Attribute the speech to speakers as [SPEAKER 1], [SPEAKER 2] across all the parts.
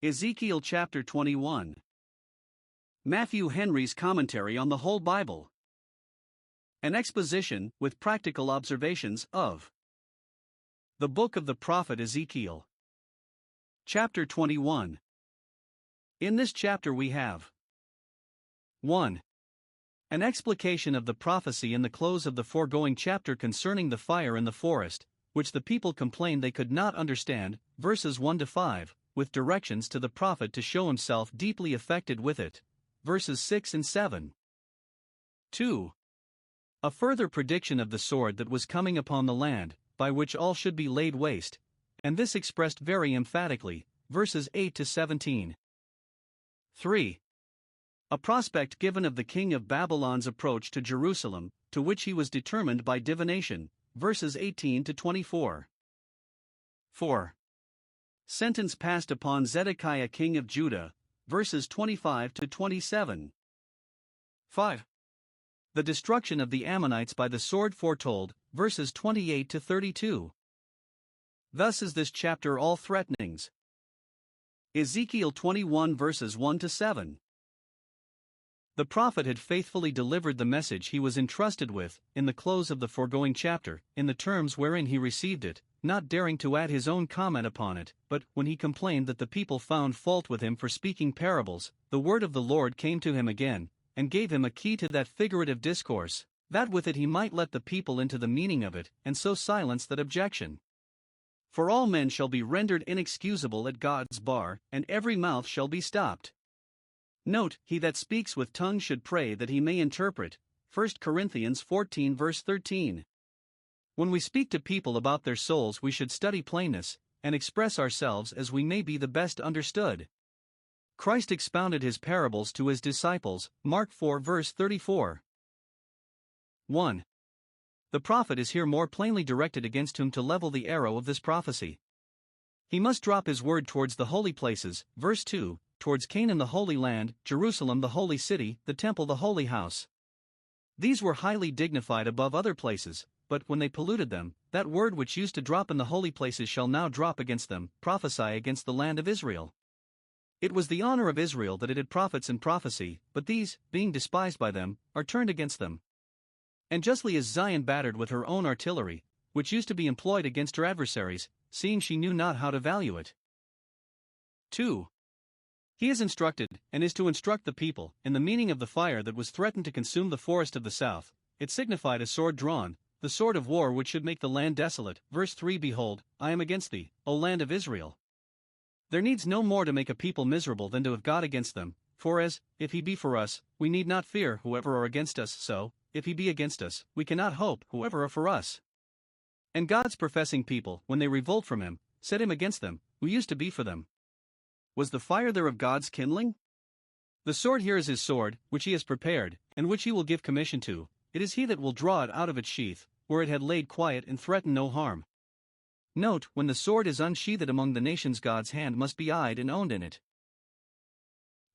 [SPEAKER 1] Ezekiel chapter 21. Matthew Henry's Commentary on the Whole Bible. An exposition, with practical observations, of the book of the prophet Ezekiel. Chapter 21. In this chapter we have 1. An explication of the prophecy in the close of the foregoing chapter concerning the fire in the forest, which the people complained they could not understand, verses 1 to 5, with directions to the prophet to show himself deeply affected with it, verses 6 and 7. 2. A further prediction of the sword that was coming upon the land, by which all should be laid waste, and this expressed very emphatically, verses 8 to 17. 3. A prospect given of the king of Babylon's approach to Jerusalem, to which he was determined by divination, verses 18 to 24. 4. Sentence passed upon Zedekiah king of Judah, verses 25 to 27. 5. The destruction of the Ammonites by the sword foretold, verses 28 to 32. Thus is this chapter all threatenings. Ezekiel 21 verses 1 to 7. The prophet had faithfully delivered the message he was entrusted with, in the close of the foregoing chapter, in the terms wherein he received it, not daring to add his own comment upon it, but, when he complained that the people found fault with him for speaking parables, the word of the Lord came to him again, and gave him a key to that figurative discourse, that with it he might let the people into the meaning of it, and so silence that objection. For all men shall be rendered inexcusable at God's bar, and every mouth shall be stopped. Note, he that speaks with tongues should pray that he may interpret, 1 Corinthians 14 verse 13. When we speak to people about their souls we should study plainness, and express ourselves as we may be the best understood. Christ expounded his parables to his disciples, Mark 4 verse 34. 1. The prophet is here more plainly directed against whom to level the arrow of this prophecy. He must drop his word towards the holy places, verse 2, towards Canaan the holy land, Jerusalem the holy city, the temple the holy house. These were highly dignified above other places, but when they polluted them, that word which used to drop in the holy places shall now drop against them, prophesy against the land of Israel. It was the honor of Israel that it had prophets in prophecy, but these, being despised by them, are turned against them. And justly is Zion battered with her own artillery, which used to be employed against her adversaries, seeing she knew not how to value it. 2. He is instructed, and is to instruct the people, in the meaning of the fire that was threatened to consume the forest of the south. It signified a sword drawn, the sword of war which should make the land desolate. Verse 3 Behold, I am against thee, O land of Israel. There needs no more to make a people miserable than to have God against them, for as, if he be for us, we need not fear whoever are against us, so, if he be against us, we cannot hope whoever are for us. And God's professing people, when they revolt from him, set him against them, who used to be for them. Was the fire there of God's kindling? The sword here is his sword, which he has prepared, and which he will give commission to. It is he that will draw it out of its sheath, where it had laid quiet and threatened no harm. Note, when the sword is unsheathed among the nations, God's hand must be eyed and owned in it.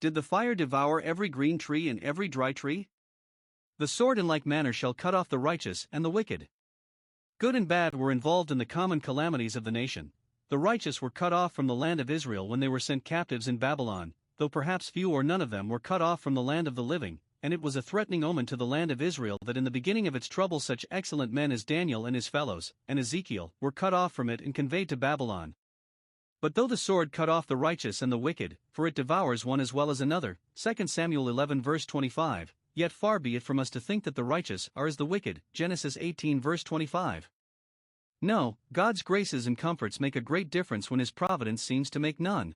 [SPEAKER 1] Did the fire devour every green tree and every dry tree? The sword in like manner shall cut off the righteous and the wicked. Good and bad were involved in the common calamities of the nation. The righteous were cut off from the land of Israel when they were sent captives in Babylon, though perhaps few or none of them were cut off from the land of the living, and it was a threatening omen to the land of Israel that in the beginning of its trouble such excellent men as Daniel and his fellows, and Ezekiel, were cut off from it and conveyed to Babylon. But though the sword cut off the righteous and the wicked, for it devours one as well as another, 2 Samuel 11 verse 25, yet far be it from us to think that the righteous are as the wicked, Genesis 18 verse 25. No, God's graces and comforts make a great difference when his providence seems to make none.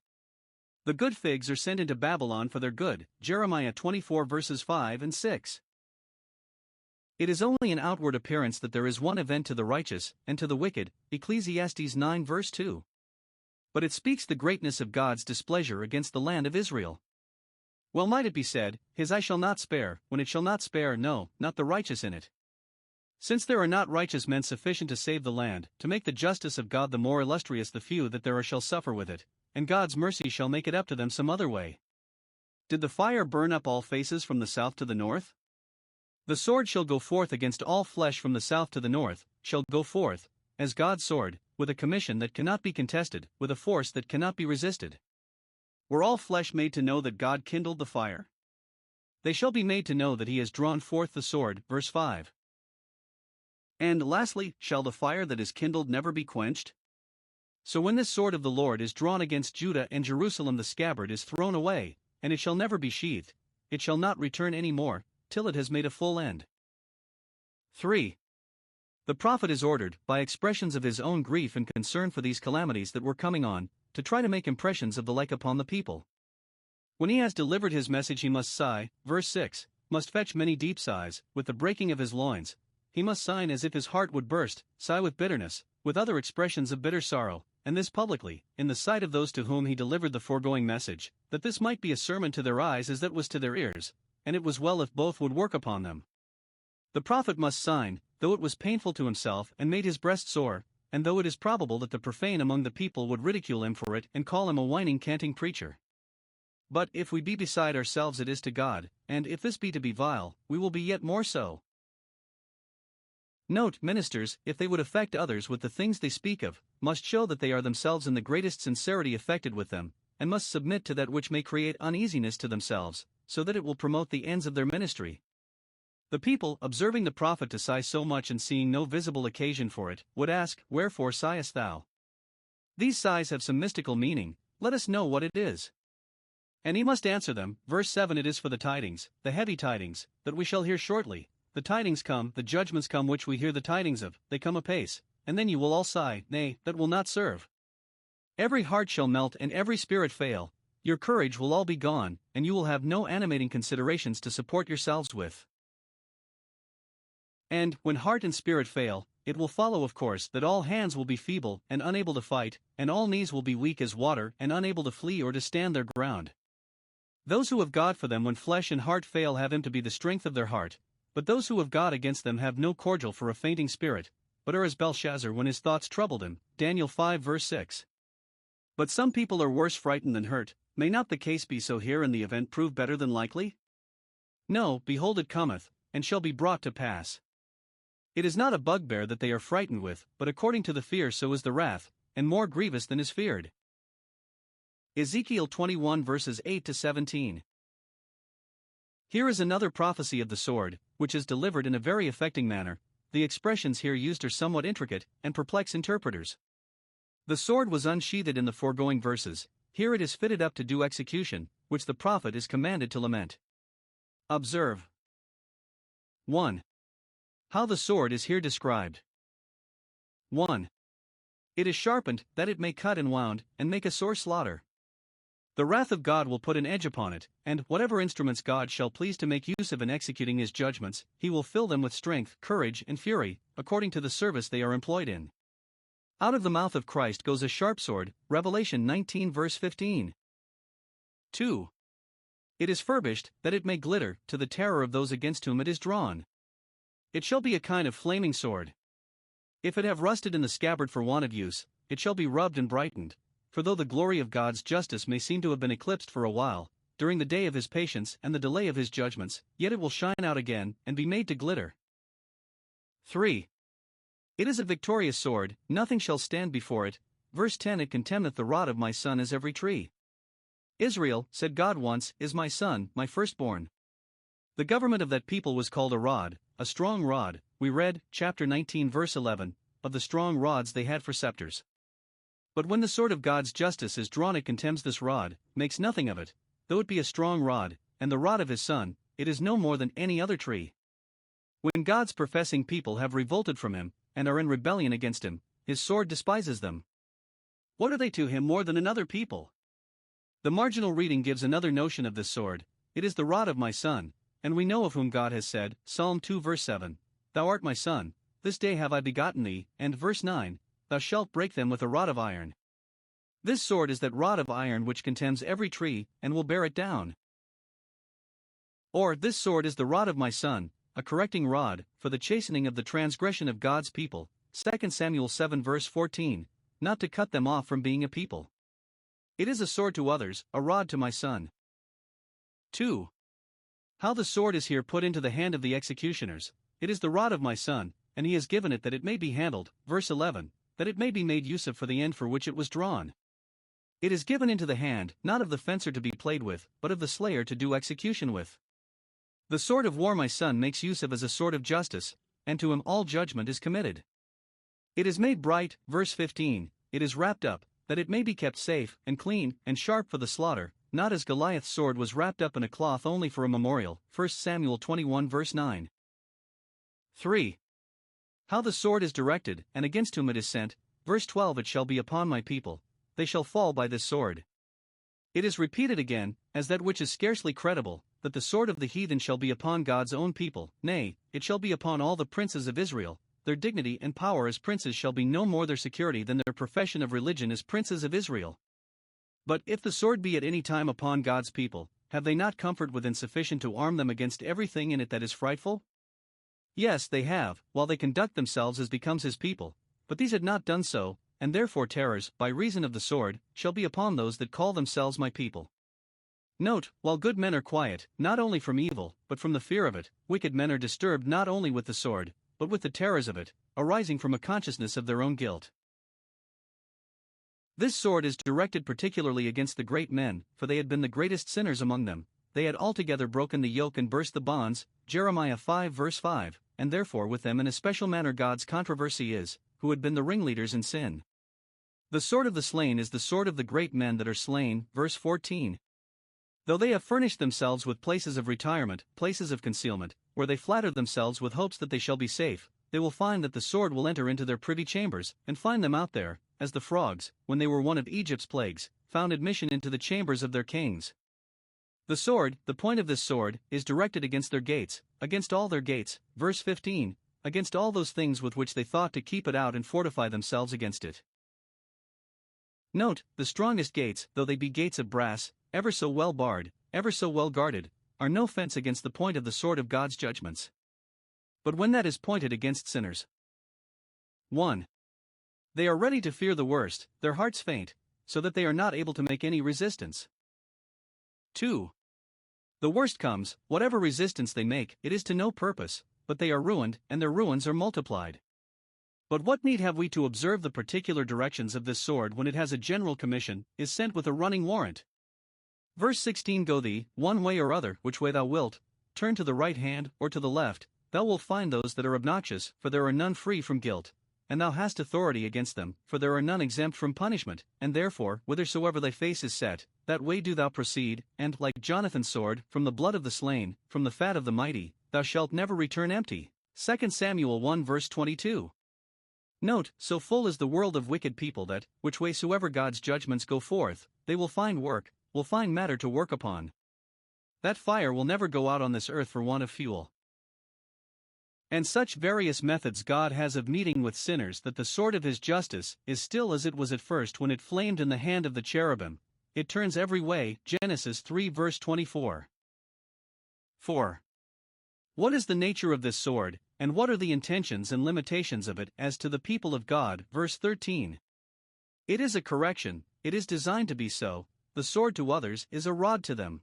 [SPEAKER 1] The good figs are sent into Babylon for their good, Jeremiah 24 verses 5 and 6. It is only an outward appearance that there is one event to the righteous, and to the wicked, Ecclesiastes 9 verse 2. But it speaks the greatness of God's displeasure against the land of Israel. Well might it be said, his eye shall not spare, when it shall not spare, no, not the righteous in it. Since there are not righteous men sufficient to save the land, to make the justice of God the more illustrious, the few that there are shall suffer with it, and God's mercy shall make it up to them some other way. Did the fire burn up all faces from the south to the north? The sword shall go forth against all flesh from the south to the north, shall go forth, as God's sword, with a commission that cannot be contested, with a force that cannot be resisted. Were all flesh made to know that God kindled the fire? They shall be made to know that he has drawn forth the sword. Verse 5. And lastly, shall the fire that is kindled never be quenched? So when this sword of the Lord is drawn against Judah and Jerusalem, the scabbard is thrown away, and it shall never be sheathed, it shall not return any more, till it has made a full end. 3. The prophet is ordered, by expressions of his own grief and concern for these calamities that were coming on, to try to make impressions of the like upon the people. When he has delivered his message, he must sigh, verse 6, must fetch many deep sighs, with the breaking of his loins. He must sigh as if his heart would burst, sigh with bitterness, with other expressions of bitter sorrow, and this publicly, in the sight of those to whom he delivered the foregoing message, that this might be a sermon to their eyes as that was to their ears, and it was well if both would work upon them. The prophet must sigh, though it was painful to himself and made his breast sore, and though it is probable that the profane among the people would ridicule him for it and call him a whining, canting preacher. But if we be beside ourselves, it is to God, and if this be to be vile, we will be yet more so. Note, ministers, if they would affect others with the things they speak of, must show that they are themselves in the greatest sincerity affected with them, and must submit to that which may create uneasiness to themselves, so that it will promote the ends of their ministry. The people, observing the prophet to sigh so much and seeing no visible occasion for it, would ask, Wherefore sighest thou? These sighs have some mystical meaning, let us know what it is. And he must answer them, verse 7, It is for the tidings, the heavy tidings, that we shall hear shortly. The tidings come, the judgments come which we hear the tidings of, they come apace, and then you will all sigh, nay, that will not serve. Every heart shall melt and every spirit fail, your courage will all be gone, and you will have no animating considerations to support yourselves with. And, when heart and spirit fail, it will follow, of course, that all hands will be feeble and unable to fight, and all knees will be weak as water and unable to flee or to stand their ground. Those who have God for them when flesh and heart fail have him to be the strength of their heart, but those who have God against them have no cordial for a fainting spirit, but are as Belshazzar when his thoughts troubled him. Daniel 5 verse 6. But some people are worse frightened than hurt. May not the case be so here, and the event prove better than likely? No, behold, it cometh, and shall be brought to pass. It is not a bugbear that they are frightened with, but according to the fear so is the wrath, and more grievous than is feared. Ezekiel 21 verses 8 to 17. Here is another prophecy of the sword, which is delivered in a very affecting manner. The expressions here used are somewhat intricate, and perplex interpreters. The sword was unsheathed in the foregoing verses, here it is fitted up to do execution, which the prophet is commanded to lament. Observe. 1. How the sword is here described. 1. It is sharpened, that it may cut and wound, and make a sore slaughter. The wrath of God will put an edge upon it, and whatever instruments God shall please to make use of in executing his judgments, he will fill them with strength, courage, and fury, according to the service they are employed in. Out of the mouth of Christ goes a sharp sword, Revelation 19 verse 15. 2. It is furbished, that it may glitter, to the terror of those against whom it is drawn. It shall be a kind of flaming sword. If it have rusted in the scabbard for want of use, it shall be rubbed and brightened. For though the glory of God's justice may seem to have been eclipsed for a while, during the day of his patience and the delay of his judgments, yet it will shine out again, and be made to glitter. 3. It is a victorious sword, nothing shall stand before it. Verse 10, It contemneth the rod of my son as every tree. Israel, said God once, is my son, my firstborn. The government of that people was called a rod, a strong rod. We read, chapter 19 verse 11, of the strong rods they had for scepters. But when the sword of God's justice is drawn, it contemns this rod, makes nothing of it, though it be a strong rod, and the rod of his son, it is no more than any other tree. When God's professing people have revolted from him, and are in rebellion against him, his sword despises them. What are they to him more than another people? The marginal reading gives another notion of this sword. It is the rod of my son, and we know of whom God has said, Psalm 2 verse 7, Thou art my son, this day have I begotten thee, and verse 9, Thou shalt break them with a rod of iron. This sword is that rod of iron which contemns every tree, and will bear it down. Or, this sword is the rod of my son, a correcting rod, for the chastening of the transgression of God's people, 2 Samuel 7 verse 14, not to cut them off from being a people. It is a sword to others, a rod to my son. 2. How the sword is here put into the hand of the executioners. It is the rod of my son, and he has given it that it may be handled, verse 11, that it may be made use of for the end for which it was drawn. It is given into the hand, not of the fencer to be played with, but of the slayer to do execution with. The sword of war my son makes use of as a sword of justice, and to him all judgment is committed. It is made bright, verse 15, it is wrapped up, that it may be kept safe, and clean, and sharp for the slaughter, not as Goliath's sword was wrapped up in a cloth only for a memorial, 1 Samuel 21 verse 9. 3. How the sword is directed, and against whom it is sent, verse 12 it shall be upon my people, they shall fall by this sword. It is repeated again, as that which is scarcely credible, that the sword of the heathen shall be upon God's own people, nay, it shall be upon all the princes of Israel. Their dignity and power as princes shall be no more their security than their profession of religion as princes of Israel. But if the sword be at any time upon God's people, have they not comfort within sufficient to arm them against everything in it that is frightful? Yes, they have, while they conduct themselves as becomes his people, but these had not done so, and therefore terrors, by reason of the sword, shall be upon those that call themselves my people. Note, while good men are quiet, not only from evil, but from the fear of it, wicked men are disturbed not only with the sword, but with the terrors of it, arising from a consciousness of their own guilt. This sword is directed particularly against the great men, for they had been the greatest sinners among them, they had altogether broken the yoke and burst the bonds, Jeremiah 5 verse 5, and therefore with them in a special manner God's controversy is, who had been the ringleaders in sin. The sword of the slain is the sword of the great men that are slain, verse 14. Though they have furnished themselves with places of retirement, places of concealment, where they flatter themselves with hopes that they shall be safe, they will find that the sword will enter into their privy chambers, and find them out there, as the frogs, when they were one of Egypt's plagues, found admission into the chambers of their kings. The sword, the point of this sword, is directed against their gates, against all their gates, verse 15, against all those things with which they thought to keep it out and fortify themselves against it. Note, the strongest gates, though they be gates of brass, ever so well barred, ever so well guarded, are no fence against the point of the sword of God's judgments. But when that is pointed against sinners, 1. They are ready to fear the worst, their hearts faint, so that they are not able to make any resistance. 2. The worst comes, whatever resistance they make, it is to no purpose, but they are ruined, and their ruins are multiplied. But what need have we to observe the particular directions of this sword when it has a general commission, is sent with a running warrant? Verse 16 Go thee, one way or other, which way thou wilt, turn to the right hand, or to the left, thou wilt find those that are obnoxious, for there are none free from guilt, and thou hast authority against them, for there are none exempt from punishment, and therefore, whithersoever thy face is set, that way do thou proceed, and, like Jonathan's sword, from the blood of the slain, from the fat of the mighty, thou shalt never return empty. 2 Samuel 1 verse 22. Note, so full is the world of wicked people that, which way soever God's judgments go forth, they will find work, will find matter to work upon. That fire will never go out on this earth for want of fuel. And such various methods God has of meeting with sinners that the sword of his justice is still as it was at first when it flamed in the hand of the cherubim, it turns every way, Genesis 3 verse 24. 4. What is the nature of this sword, and what are the intentions and limitations of it as to the people of God, verse 13? It is a correction, it is designed to be so, the sword to others is a rod to them.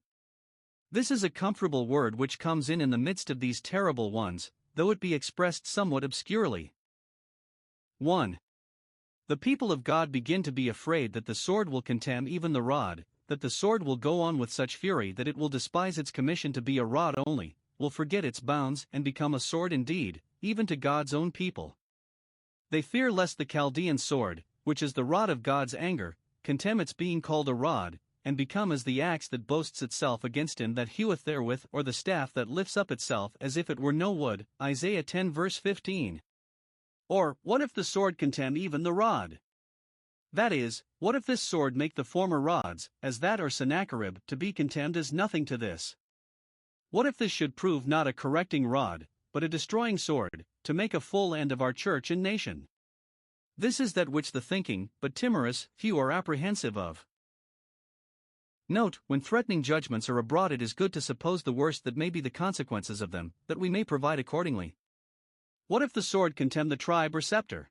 [SPEAKER 1] This is a comfortable word which comes in the midst of these terrible ones, though it be expressed somewhat obscurely. 1. The people of God begin to be afraid that the sword will contemn even the rod, that the sword will go on with such fury that it will despise its commission to be a rod only, will forget its bounds and become a sword indeed, even to God's own people. They fear lest the Chaldean sword, which is the rod of God's anger, contemn its being called a rod, and become as the axe that boasts itself against him that heweth therewith, or the staff that lifts up itself as if it were no wood, Isaiah 10 verse 15. Or, what if the sword contemn even the rod? That is, what if this sword make the former rods, as that or Sennacherib, to be contemned as nothing to this? What if this should prove not a correcting rod, but a destroying sword, to make a full end of our church and nation? This is that which the thinking, but timorous, few are apprehensive of. Note, when threatening judgments are abroad, it is good to suppose the worst that may be the consequences of them, that we may provide accordingly. What if the sword contemn the tribe or scepter?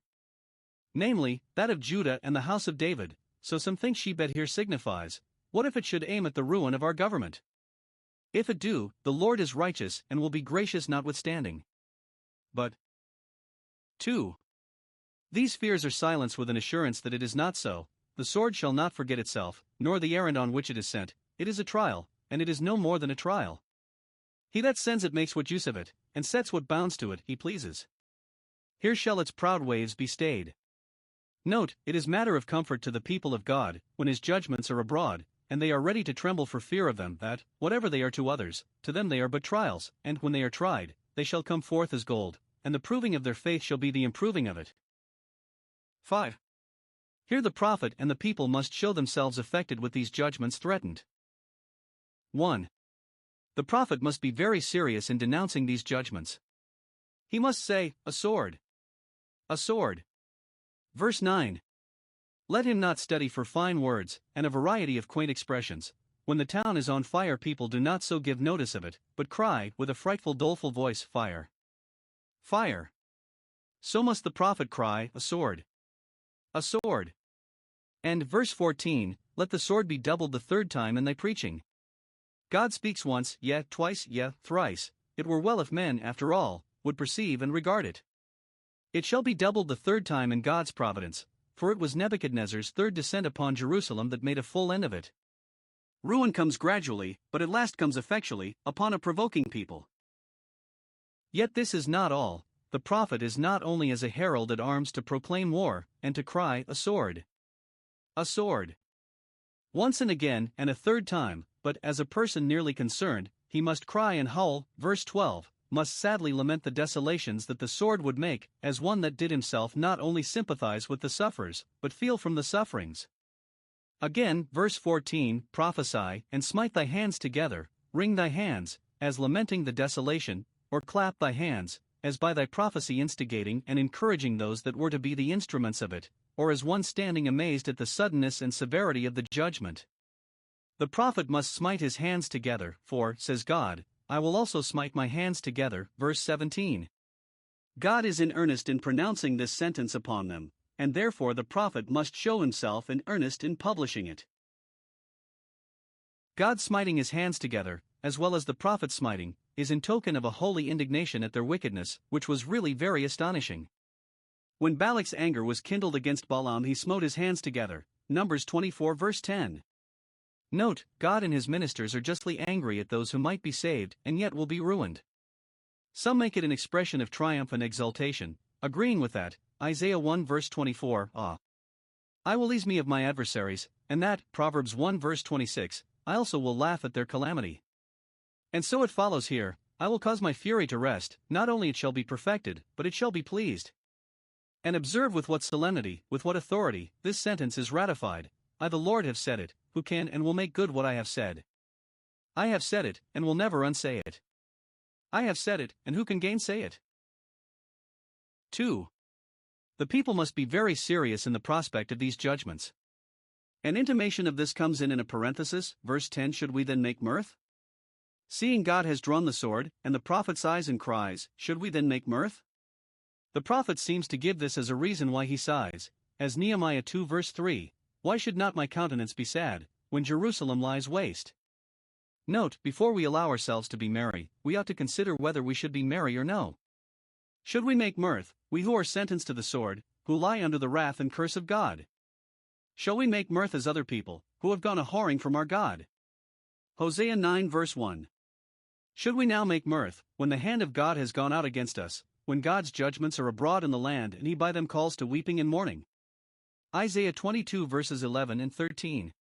[SPEAKER 1] Namely, that of Judah and the house of David, so some think Shebet here signifies. What if it should aim at the ruin of our government? If it do, the Lord is righteous and will be gracious notwithstanding. But 2. These fears are silenced with an assurance that it is not so, the sword shall not forget itself, nor the errand on which it is sent. It is a trial, and it is no more than a trial. He that sends it makes what use of it, and sets what bounds to it he pleases. Here shall its proud waves be stayed. Note, it is matter of comfort to the people of God, when his judgments are abroad, and they are ready to tremble for fear of them, that, whatever they are to others, to them they are but trials, and when they are tried, they shall come forth as gold, and the proving of their faith shall be the improving of it. 5. Here the prophet and the people must show themselves affected with these judgments threatened. 1. The prophet must be very serious in denouncing these judgments. He must say, "A sword! A sword!" Verse 9. Let him not study for fine words, and a variety of quaint expressions. When the town is on fire, people do not so give notice of it, but cry, with a frightful doleful voice, "Fire! Fire!" So must the prophet cry, "A sword! A sword!" And verse 14, let the sword be doubled the third time in thy preaching. God speaks once, yea, twice, yea, thrice. It were well if men, after all, would perceive and regard it. It shall be doubled the third time in God's providence, for it was Nebuchadnezzar's third descent upon Jerusalem that made a full end of it. Ruin comes gradually, but at last comes effectually, upon a provoking people. Yet this is not all. The prophet is not only as a herald at arms to proclaim war, and to cry, "A sword! A sword!" once and again, and a third time, but as a person nearly concerned, he must cry and howl, verse 12, must sadly lament the desolations that the sword would make, as one that did himself not only sympathize with the sufferers, but feel from the sufferings. Again, verse 14, prophesy, and smite thy hands together, wring thy hands, as lamenting the desolation, or clap thy hands, as by thy prophecy instigating and encouraging those that were to be the instruments of it, or as one standing amazed at the suddenness and severity of the judgment. The prophet must smite his hands together, for, says God, I will also smite my hands together, verse 17. God is in earnest in pronouncing this sentence upon them, and therefore the prophet must show himself in earnest in publishing it. God smiting his hands together, as well as the prophet smiting, is in token of a holy indignation at their wickedness, which was really very astonishing. When Balak's anger was kindled against Balaam, he smote his hands together, Numbers 24 verse 10. Note, God and his ministers are justly angry at those who might be saved and yet will be ruined. Some make it an expression of triumph and exultation, agreeing with that, Isaiah 1 verse 24, I will ease me of my adversaries, and that, Proverbs 1 verse 26, I also will laugh at their calamity. And so it follows here, I will cause my fury to rest, not only it shall be perfected, but it shall be pleased. And observe with what solemnity, with what authority, this sentence is ratified. I the Lord have said it, who can and will make good what I have said? I have said it, and will never unsay it. I have said it, and who can gainsay it? 2. The people must be very serious in the prospect of these judgments. An intimation of this comes in a parenthesis, verse 10. Should we then make mirth? Seeing God has drawn the sword, and the prophet sighs and cries, should we then make mirth? The prophet seems to give this as a reason why he sighs, as Nehemiah 2 verse 3, why should not my countenance be sad, when Jerusalem lies waste? Note, before we allow ourselves to be merry, we ought to consider whether we should be merry or no. Should we make mirth, we who are sentenced to the sword, who lie under the wrath and curse of God? Shall we make mirth as other people, who have gone a-whoring from our God? Hosea 9 verse 1. Should we now make mirth, when the hand of God has gone out against us, when God's judgments are abroad in the land and he by them calls to weeping and mourning? Isaiah 22 verses 11 and 13.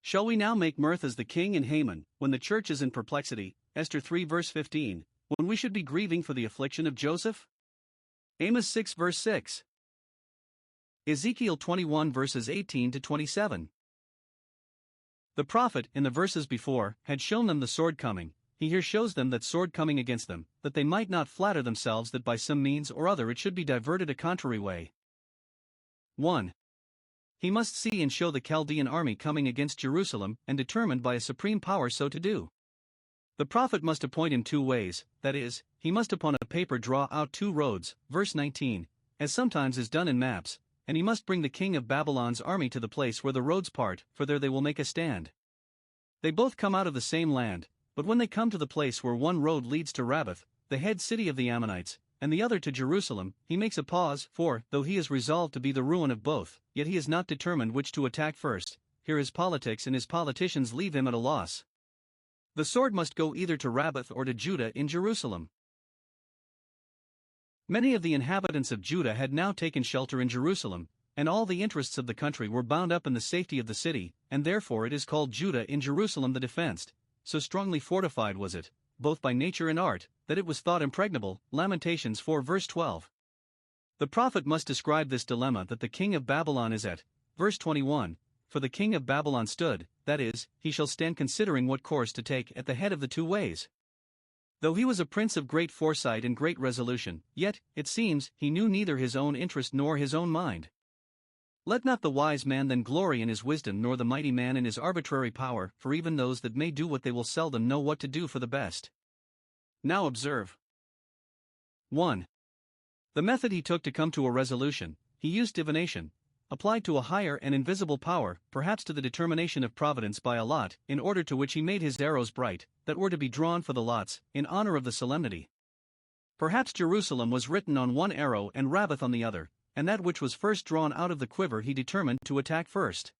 [SPEAKER 1] Shall we now make mirth as the king and Haman, when the church is in perplexity, Esther 3 verse 15, when we should be grieving for the affliction of Joseph? Amos 6 verse 6. Ezekiel 21 verses 18 to 27. The prophet, in the verses before, had shown them the sword coming. He here shows them that sword coming against them, that they might not flatter themselves that by some means or other it should be diverted a contrary way. 1. He must see and show the Chaldean army coming against Jerusalem, and determined by a supreme power so to do. The prophet must appoint him 2 ways, that is, he must upon a paper draw out 2 roads, verse 19, as sometimes is done in maps, and he must bring the king of Babylon's army to the place where the roads part, for there they will make a stand. They both come out of the same land, but when they come to the place where one road leads to Rabbath, the head city of the Ammonites, and the other to Jerusalem, he makes a pause, for, though he is resolved to be the ruin of both, yet he is not determined which to attack first. Here his politics and his politicians leave him at a loss. The sword must go either to Rabbath or to Judah in Jerusalem. Many of the inhabitants of Judah had now taken shelter in Jerusalem, and all the interests of the country were bound up in the safety of the city, and therefore it is called Judah in Jerusalem the defenced. So strongly fortified was it, both by nature and art, that it was thought impregnable. Lamentations 4 verse 12. The prophet must describe this dilemma that the king of Babylon is at. Verse 21, for the king of Babylon stood, that is, he shall stand considering what course to take at the head of the two ways. Though he was a prince of great foresight and great resolution, yet, it seems, he knew neither his own interest nor his own mind. Let not the wise man then glory in his wisdom, nor the mighty man in his arbitrary power, for even those that may do what they will seldom know what to do for the best. Now observe. 1. The method he took to come to a resolution. He used divination, applied to a higher and invisible power, perhaps to the determination of providence by a lot, in order to which he made his arrows bright, that were to be drawn for the lots, in honor of the solemnity. Perhaps Jerusalem was written on one arrow and Rabbath on the other, and that which was first drawn out of the quiver he determined to attack first.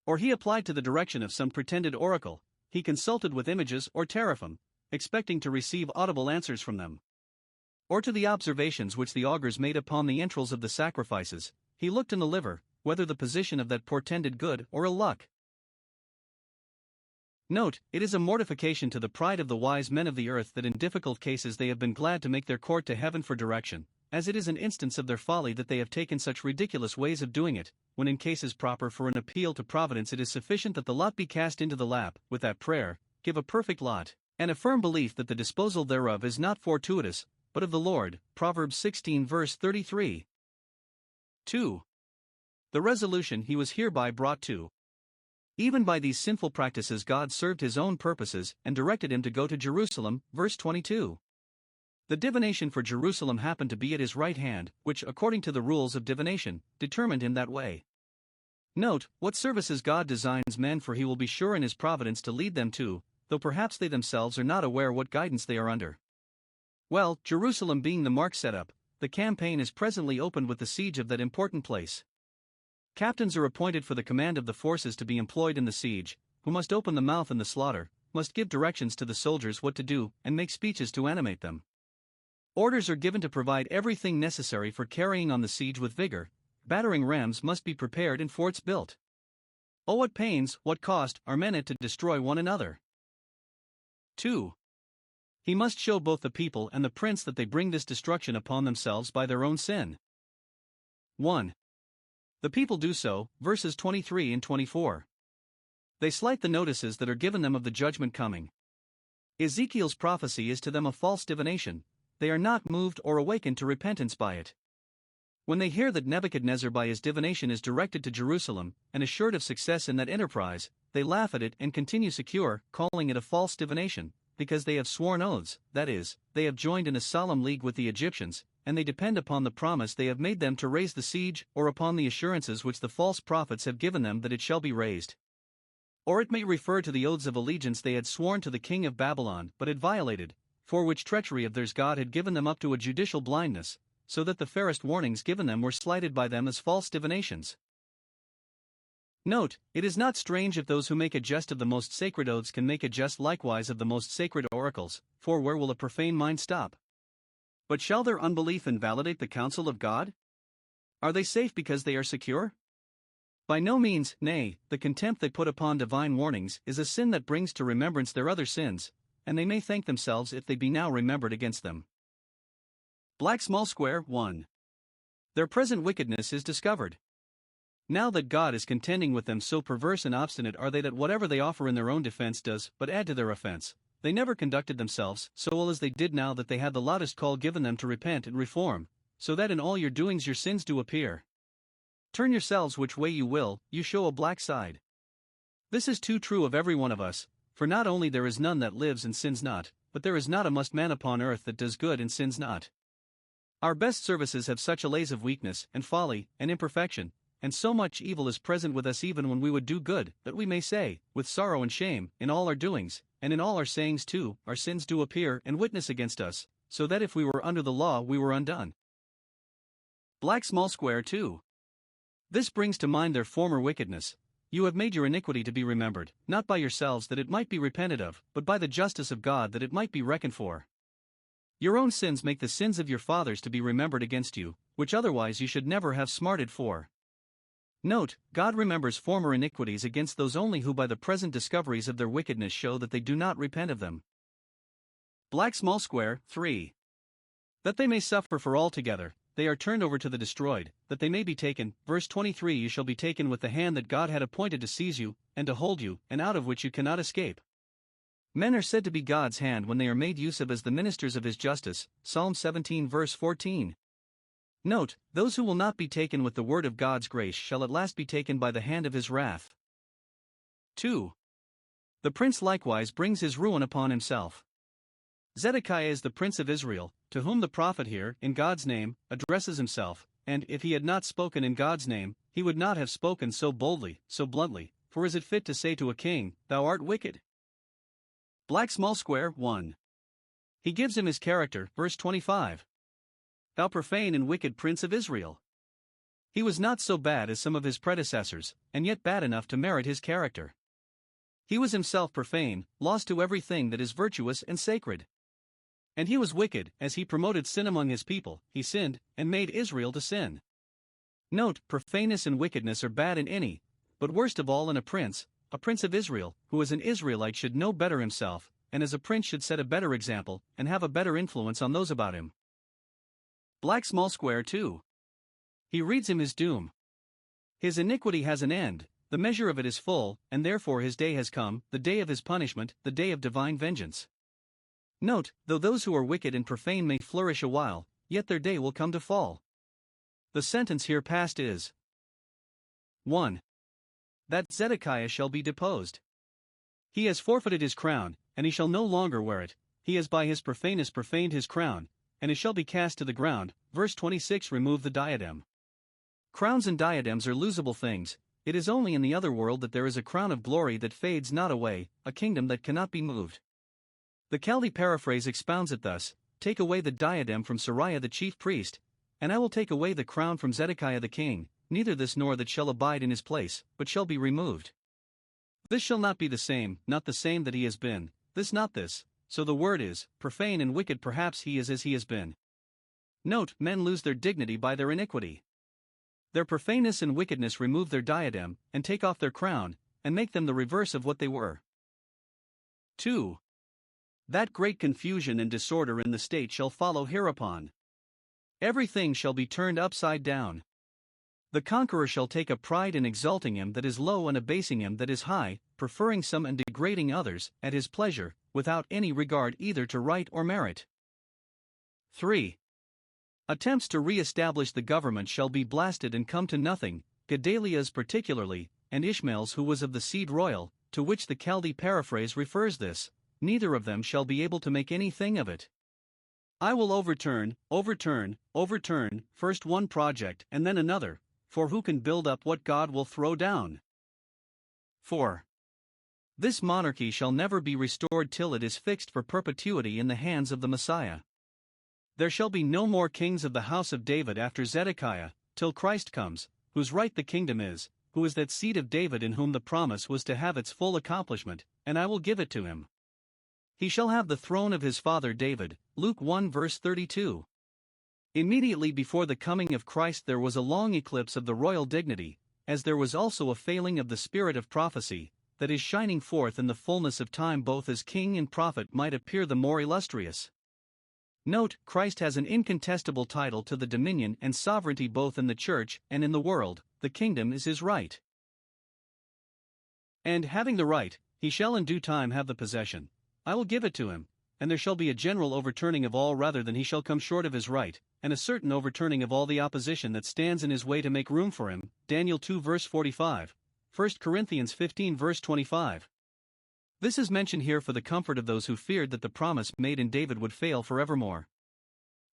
[SPEAKER 1] Or he applied to the direction of some pretended oracle, he consulted with images or teraphim, expecting to receive audible answers from them. Or to the observations which the augurs made upon the entrails of the sacrifices, he looked in the liver, whether the position of that portended good or ill luck. Note, it is a mortification to the pride of the wise men of the earth that in difficult cases they have been glad to make their court to heaven for direction, as it is an instance of their folly that they have taken such ridiculous ways of doing it, when in cases proper for an appeal to providence it is sufficient that the lot be cast into the lap. With that prayer, give a perfect lot, and a firm belief that the disposal thereof is not fortuitous, but of the Lord. Proverbs 16 verse 33. 2. The resolution he was hereby brought to. Even by these sinful practices God served his own purposes and directed him to go to Jerusalem. Verse 22. The divination for Jerusalem happened to be at his right hand, which, according to the rules of divination, determined him that way. Note, what services God designs men for he will be sure in his providence to lead them to, though perhaps they themselves are not aware what guidance they are under. Well, Jerusalem being the mark set up, the campaign is presently opened with the siege of that important place. Captains are appointed for the command of the forces to be employed in the siege, who must open the mouth in the slaughter, must give directions to the soldiers what to do, and make speeches to animate them. Orders are given to provide everything necessary for carrying on the siege with vigor. Battering rams must be prepared and forts built. Oh, what pains, what cost, are men at to destroy one another. 2. He must show both the people and the prince that they bring this destruction upon themselves by their own sin. 1. The people do so, verses 23 and 24. They slight the notices that are given them of the judgment coming. Ezekiel's prophecy is to them a false divination. They are not moved or awakened to repentance by it. When they hear that Nebuchadnezzar by his divination is directed to Jerusalem, and assured of success in that enterprise, they laugh at it and continue secure, calling it a false divination, because they have sworn oaths, that is, they have joined in a solemn league with the Egyptians, and they depend upon the promise they have made them to raise the siege, or upon the assurances which the false prophets have given them that it shall be raised. Or it may refer to the oaths of allegiance they had sworn to the king of Babylon, but had violated, for which treachery of theirs God had given them up to a judicial blindness, so that the fairest warnings given them were slighted by them as false divinations. Note, it is not strange if those who make a jest of the most sacred oaths can make a jest likewise of the most sacred oracles, for where will a profane mind stop? But shall their unbelief invalidate the counsel of God? Are they safe because they are secure? By no means, nay, the contempt they put upon divine warnings is a sin that brings to remembrance their other sins, and they may thank themselves if they be now remembered against them. Black small square 1. Their present wickedness is discovered. Now that God is contending with them, so perverse and obstinate are they that whatever they offer in their own defense does but add to their offense. They never conducted themselves so well as they did now that they had the loudest call given them to repent and reform, so that in all your doings your sins do appear. Turn yourselves which way you will, you show a black side. This is too true of every one of us, for not only there is none that lives and sins not, but there is not a must man upon earth that does good and sins not. Our best services have such allays of weakness and folly and imperfection, and so much evil is present with us even when we would do good, that we may say, with sorrow and shame, in all our doings, and in all our sayings too, our sins do appear and witness against us, so that if we were under the law we were undone. Black small square 2. This brings to mind their former wickedness. You have made your iniquity to be remembered, not by yourselves that it might be repented of, but by the justice of God that it might be reckoned for. Your own sins make the sins of your fathers to be remembered against you, which otherwise you should never have smarted for. Note, God remembers former iniquities against those only who by the present discoveries of their wickedness show that they do not repent of them. Black small square 3. That they may suffer for altogether, they are turned over to the destroyed, that they may be taken. Verse 23. You shall be taken with the hand that God had appointed to seize you, and to hold you, and out of which you cannot escape. Men are said to be God's hand when they are made use of as the ministers of his justice. Psalm 17 verse 14. Note, those who will not be taken with the word of God's grace shall at last be taken by the hand of his wrath. 2. The prince likewise brings his ruin upon himself. Zedekiah is the prince of Israel, to whom the prophet here, in God's name, addresses himself, and if he had not spoken in God's name, he would not have spoken so boldly, so bluntly, for is it fit to say to a king, Thou art wicked? Black small square 1. He gives him his character, verse 25. Thou profane and wicked prince of Israel. He was not so bad as some of his predecessors, and yet bad enough to merit his character. He was himself profane, lost to everything that is virtuous and sacred. And he was wicked, as he promoted sin among his people, he sinned, and made Israel to sin. Note, profaneness and wickedness are bad in any, but worst of all in a prince of Israel, who as an Israelite should know better himself, and as a prince should set a better example, and have a better influence on those about him. Black small square 2. He reads him his doom. His iniquity has an end, the measure of it is full, and therefore his day has come, the day of his punishment, the day of divine vengeance. Note, though those who are wicked and profane may flourish a while, yet their day will come to fall. The sentence here passed is 1. That Zedekiah shall be deposed. He has forfeited his crown, and he shall no longer wear it. He has by his profaneness profaned his crown, and it shall be cast to the ground. Verse 26. Remove the diadem. Crowns and diadems are losable things. It is only in the other world that there is a crown of glory that fades not away, a kingdom that cannot be moved. The Chaldee paraphrase expounds it thus: Take away the diadem from Sariah the chief priest, and I will take away the crown from Zedekiah the king, neither this nor that shall abide in his place, but shall be removed. This shall not be the same, not the same that he has been, this not this, so the word is, profane and wicked perhaps he is as he has been. Note, men lose their dignity by their iniquity. Their profaneness and wickedness remove their diadem, and take off their crown, and make them the reverse of what they were. 2. That great confusion and disorder in the state shall follow hereupon. Everything shall be turned upside down. The conqueror shall take a pride in exalting him that is low and abasing him that is high, preferring some and degrading others, at his pleasure, without any regard either to right or merit. 3. Attempts to re-establish the government shall be blasted and come to nothing, Gedaliah's particularly, and Ishmael's who was of the seed royal, to which the Chaldee paraphrase refers this, neither of them shall be able to make anything of it. I will overturn, first one project and then another, for who can build up what God will throw down? 4. This monarchy shall never be restored till it is fixed for perpetuity in the hands of the Messiah. There shall be no more kings of the house of David after Zedekiah, till Christ comes, whose right the kingdom is, who is that seed of David in whom the promise was to have its full accomplishment, and I will give it to him. He shall have the throne of his father David. Luke 1 verse 32. Immediately before the coming of Christ there was a long eclipse of the royal dignity, as there was also a failing of the spirit of prophecy, that is shining forth in the fullness of time both as king and prophet might appear the more illustrious. Note, Christ has an incontestable title to the dominion and sovereignty both in the church and in the world, the kingdom is his right. And having the right, he shall in due time have the possession. I will give it to him, and there shall be a general overturning of all rather than he shall come short of his right, and a certain overturning of all the opposition that stands in his way to make room for him. Daniel 2 verse 45, 1 Corinthians 15 verse 25. This is mentioned here for the comfort of those who feared that the promise made in David would fail forevermore.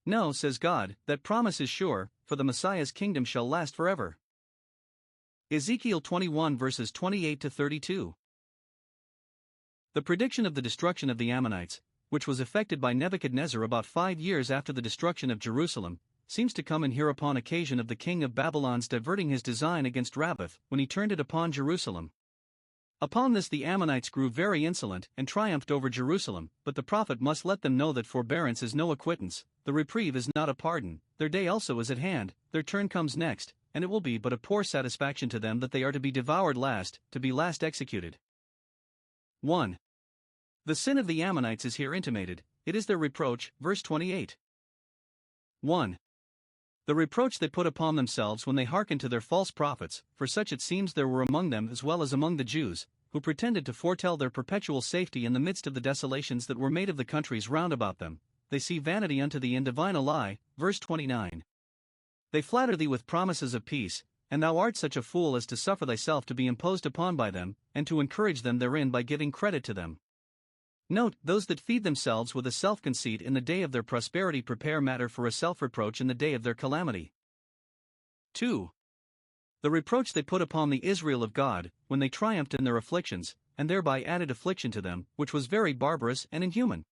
[SPEAKER 1] No, says God, that promise is sure, for the Messiah's kingdom shall last forever. Ezekiel 21 verses 28 to 32. The prediction of the destruction of the Ammonites, which was effected by Nebuchadnezzar about 5 years after the destruction of Jerusalem, seems to come in here upon occasion of the king of Babylon's diverting his design against Rabbath when he turned it upon Jerusalem. Upon this the Ammonites grew very insolent and triumphed over Jerusalem, but the prophet must let them know that forbearance is no acquittance, the reprieve is not a pardon, their day also is at hand, their turn comes next, and it will be but a poor satisfaction to them that they are to be devoured last, to be last executed. 1. The sin of the Ammonites is here intimated, it is their reproach, verse 28. 1. The reproach they put upon themselves when they hearkened to their false prophets, for such it seems there were among them as well as among the Jews, who pretended to foretell their perpetual safety in the midst of the desolations that were made of the countries round about them. They see vanity unto thee and divine a lie, verse 29. They flatter thee with promises of peace, and thou art such a fool as to suffer thyself to be imposed upon by them, and to encourage them therein by giving credit to them. Note, those that feed themselves with a self-conceit in the day of their prosperity prepare matter for a self-reproach in the day of their calamity. 2. The reproach they put upon the Israel of God, when they triumphed in their afflictions, and thereby added affliction to them, which was very barbarous and inhuman.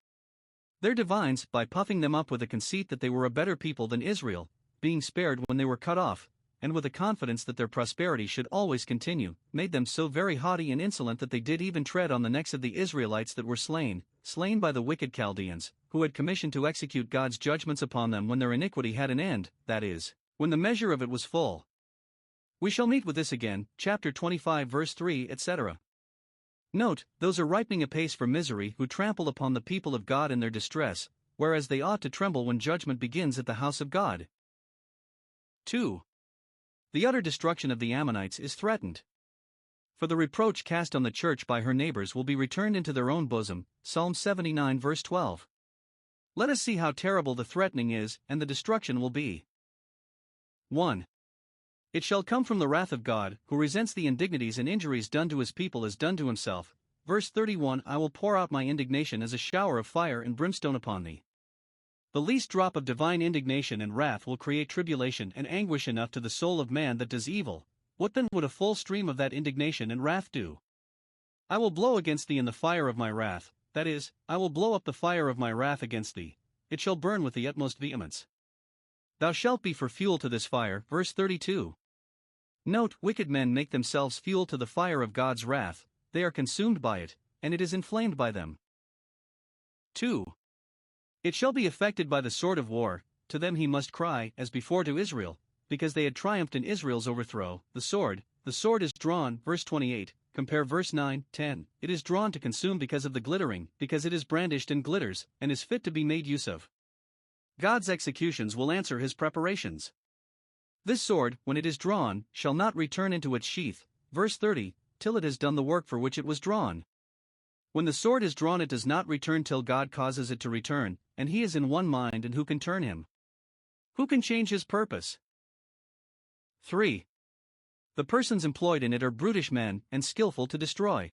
[SPEAKER 1] Their divines, by puffing them up with a conceit that they were a better people than Israel, being spared when they were cut off, and with a confidence that their prosperity should always continue, made them so very haughty and insolent that they did even tread on the necks of the Israelites that were slain by the wicked Chaldeans, who had commissioned to execute God's judgments upon them when their iniquity had an end, that is, when the measure of it was full. We shall meet with this again, chapter 25 verse 3, etc. Note, those are ripening apace for misery who trample upon the people of God in their distress, whereas they ought to tremble when judgment begins at the house of God. 2. The utter destruction of the Ammonites is threatened. For the reproach cast on the church by her neighbors will be returned into their own bosom, Psalm 79 verse 12. Let us see how terrible the threatening is, and the destruction will be. 1. It shall come from the wrath of God, who resents the indignities and injuries done to his people as done to himself. Verse 31. I will pour out my indignation as a shower of fire and brimstone upon thee. The least drop of divine indignation and wrath will create tribulation and anguish enough to the soul of man that does evil. What then would a full stream of that indignation and wrath do? I will blow against thee in the fire of my wrath, that is, I will blow up the fire of my wrath against thee, it shall burn with the utmost vehemence. Thou shalt be for fuel to this fire, verse 32. Note, wicked men make themselves fuel to the fire of God's wrath, they are consumed by it, and it is inflamed by them. 2. It shall be affected by the sword of war, to them he must cry, as before to Israel, because they had triumphed in Israel's overthrow, the sword is drawn, verse 28, compare verse 9, 10, it is drawn to consume because of the glittering, because it is brandished and glitters, and is fit to be made use of. God's executions will answer his preparations. This sword, when it is drawn, shall not return into its sheath, verse 30, till it has done the work for which it was drawn. When the sword is drawn it does not return till God causes it to return, and he is in one mind, and who can turn him? Who can change his purpose? 3. The persons employed in it are brutish men, and skillful to destroy.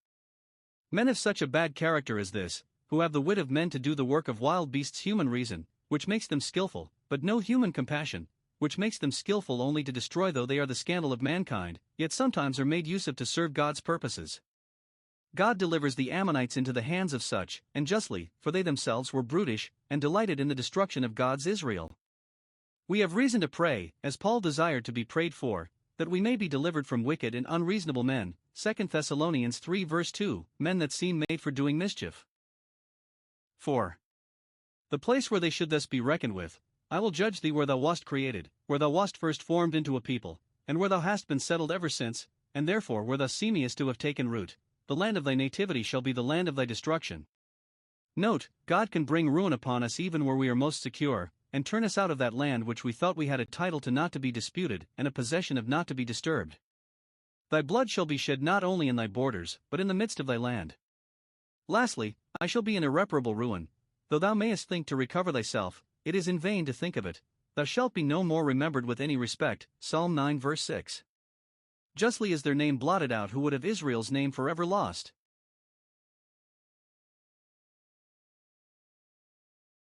[SPEAKER 1] Men of such a bad character as this, who have the wit of men to do the work of wild beasts, human reason, which makes them skillful, but no human compassion, which makes them skillful only to destroy, though they are the scandal of mankind, yet sometimes are made use of to serve God's purposes. God delivers the Ammonites into the hands of such, and justly, for they themselves were brutish, and delighted in the destruction of God's Israel. We have reason to pray, as Paul desired to be prayed for, that we may be delivered from wicked and unreasonable men, 2 Thessalonians 3 verse 2, men that seem made for doing mischief. 4. The place where they should thus be reckoned with, I will judge thee where thou wast created, where thou wast first formed into a people, and where thou hast been settled ever since, and therefore where thou seemest to have taken root. The land of thy nativity shall be the land of thy destruction. Note, God can bring ruin upon us even where we are most secure, and turn us out of that land which we thought we had a title to not to be disputed, and a possession of not to be disturbed. Thy blood shall be shed not only in thy borders, but in the midst of thy land. Lastly, I shall be an irreparable ruin. Though thou mayest think to recover thyself, it is in vain to think of it. Thou shalt be no more remembered with any respect, Psalm 9 verse 6. Justly is their name blotted out who would have Israel's name forever lost.